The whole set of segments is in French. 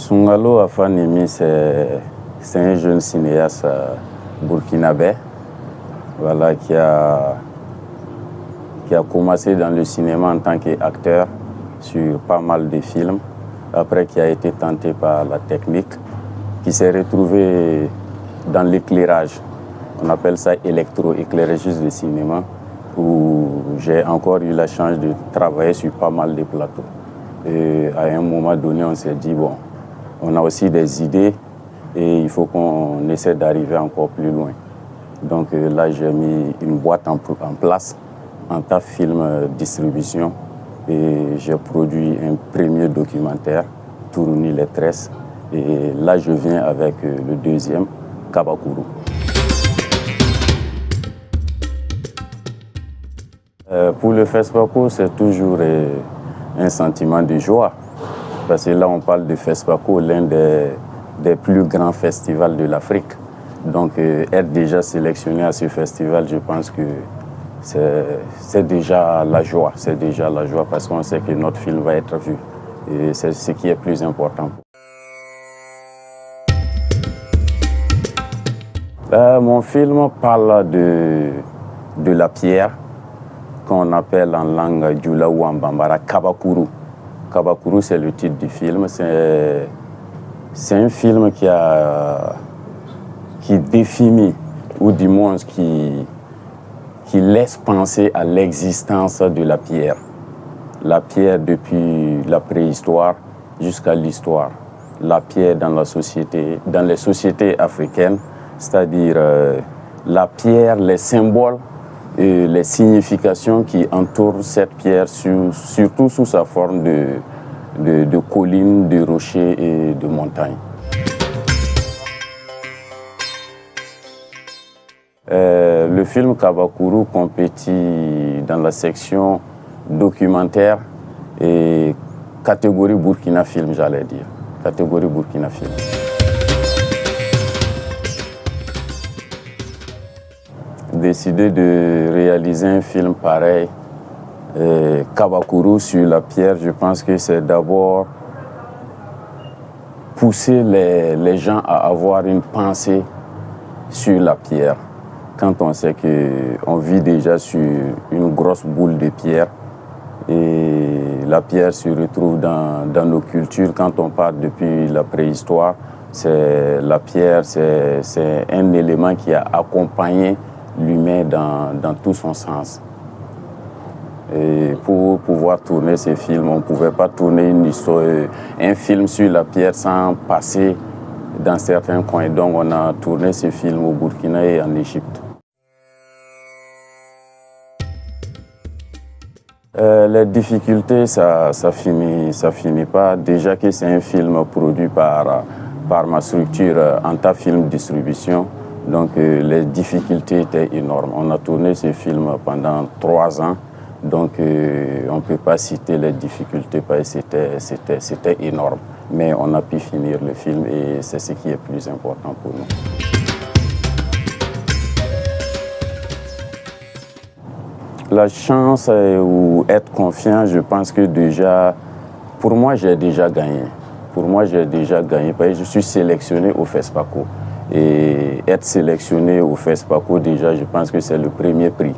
Soungalo Afanimi, c'est un jeune cinéaste burkinabé, voilà, qui a commencé dans le cinéma en tant qu'acteur sur pas mal de films, après qui a été tenté par la technique, qui s'est retrouvé dans l'éclairage. On appelle ça électro-éclairagiste de cinéma, où j'ai encore eu la chance de travailler sur pas mal de plateaux. Et à un moment donné, on s'est dit, bon, on a aussi des idées et il faut qu'on essaie d'arriver encore plus loin. Donc là, j'ai mis une boîte en place, en TAF Film Distribution, et j'ai produit un premier documentaire, Tourouni les Tresses, et là, je viens avec le deuxième, Kabakuru. Pour le FESPACO, c'est toujours un sentiment de joie, parce que là, on parle de FESPACO, l'un des plus grands festivals de l'Afrique. Donc, être déjà sélectionné à ce festival, je pense que c'est déjà la joie. C'est déjà la joie parce qu'on sait que notre film va être vu. Et c'est ce qui est plus important. Mon film parle de la pierre, qu'on appelle en langue djoula ou en bambara Kabakuru. Kabakuru, c'est le titre du film. C'est un film qui définit, ou du moins qui laisse penser à l'existence de la pierre. La pierre depuis la préhistoire jusqu'à l'histoire. La pierre dans les sociétés africaines, c'est-à-dire la pierre, les symboles et les significations qui entourent cette pierre, surtout sous sa forme de collines, de rochers et de montagnes. Le film Kabakuru compétit dans la section documentaire et catégorie Burkina Film, j'allais dire. Catégorie Burkina Film. Décider de réaliser un film pareil, Kabakuru sur la pierre, je pense que c'est d'abord pousser les gens à avoir une pensée sur la pierre. Quand on sait qu'on vit déjà sur une grosse boule de pierre et la pierre se retrouve dans nos cultures, quand on part depuis la préhistoire, la pierre, c'est un élément qui a accompagné l'humain dans tout son sens. Et pour pouvoir tourner ces films, on ne pouvait pas tourner un film sur la pierre sans passer dans certains coins. Donc on a tourné ces films au Burkina et en Égypte. Les difficultés, ça finit pas. Déjà que c'est un film produit par ma structure Anta Film Distribution. Donc les difficultés étaient énormes. On a tourné ce film pendant 3 ans. Donc on ne peut pas citer les difficultés parce que c'était énorme. Mais on a pu finir le film et c'est ce qui est plus important pour nous. La chance ou être confiant, je pense que déjà, pour moi, j'ai déjà gagné. Pour moi, j'ai déjà gagné parce que je suis sélectionné au FESPACO. Et être sélectionné au FESPACO, déjà, je pense que c'est le premier prix.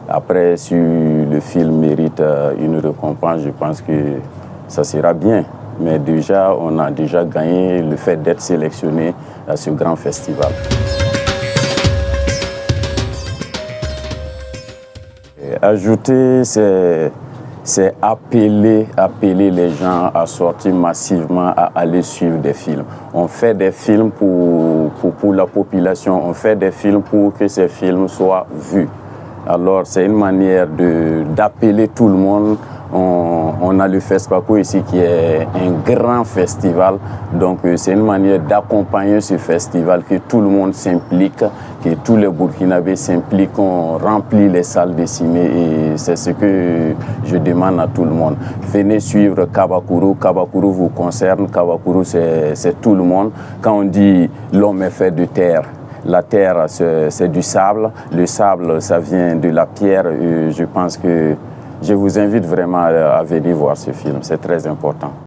Après, si le film mérite une récompense, je pense que ça sera bien. Mais déjà, on a déjà gagné le fait d'être sélectionné à ce grand festival. Ajouter, c'est appeler les gens à sortir massivement, à aller suivre des films. On fait des films pour la population, on fait des films pour que ces films soient vus. Alors c'est une manière d'appeler tout le monde. On a le FESPACO ici qui est un grand festival. Donc c'est une manière d'accompagner ce festival, que tout le monde s'implique, que tous les Burkinabés s'impliquent, on remplit les salles de ciné et c'est ce que je demande à tout le monde. Venez suivre Kabakuru. Kabakuru vous concerne. Kabakuru c'est tout le monde. Quand on dit l'homme est fait de terre, la terre c'est du sable. Le sable ça vient de la pierre. Je pense que je vous invite vraiment à venir voir ce film, c'est très important.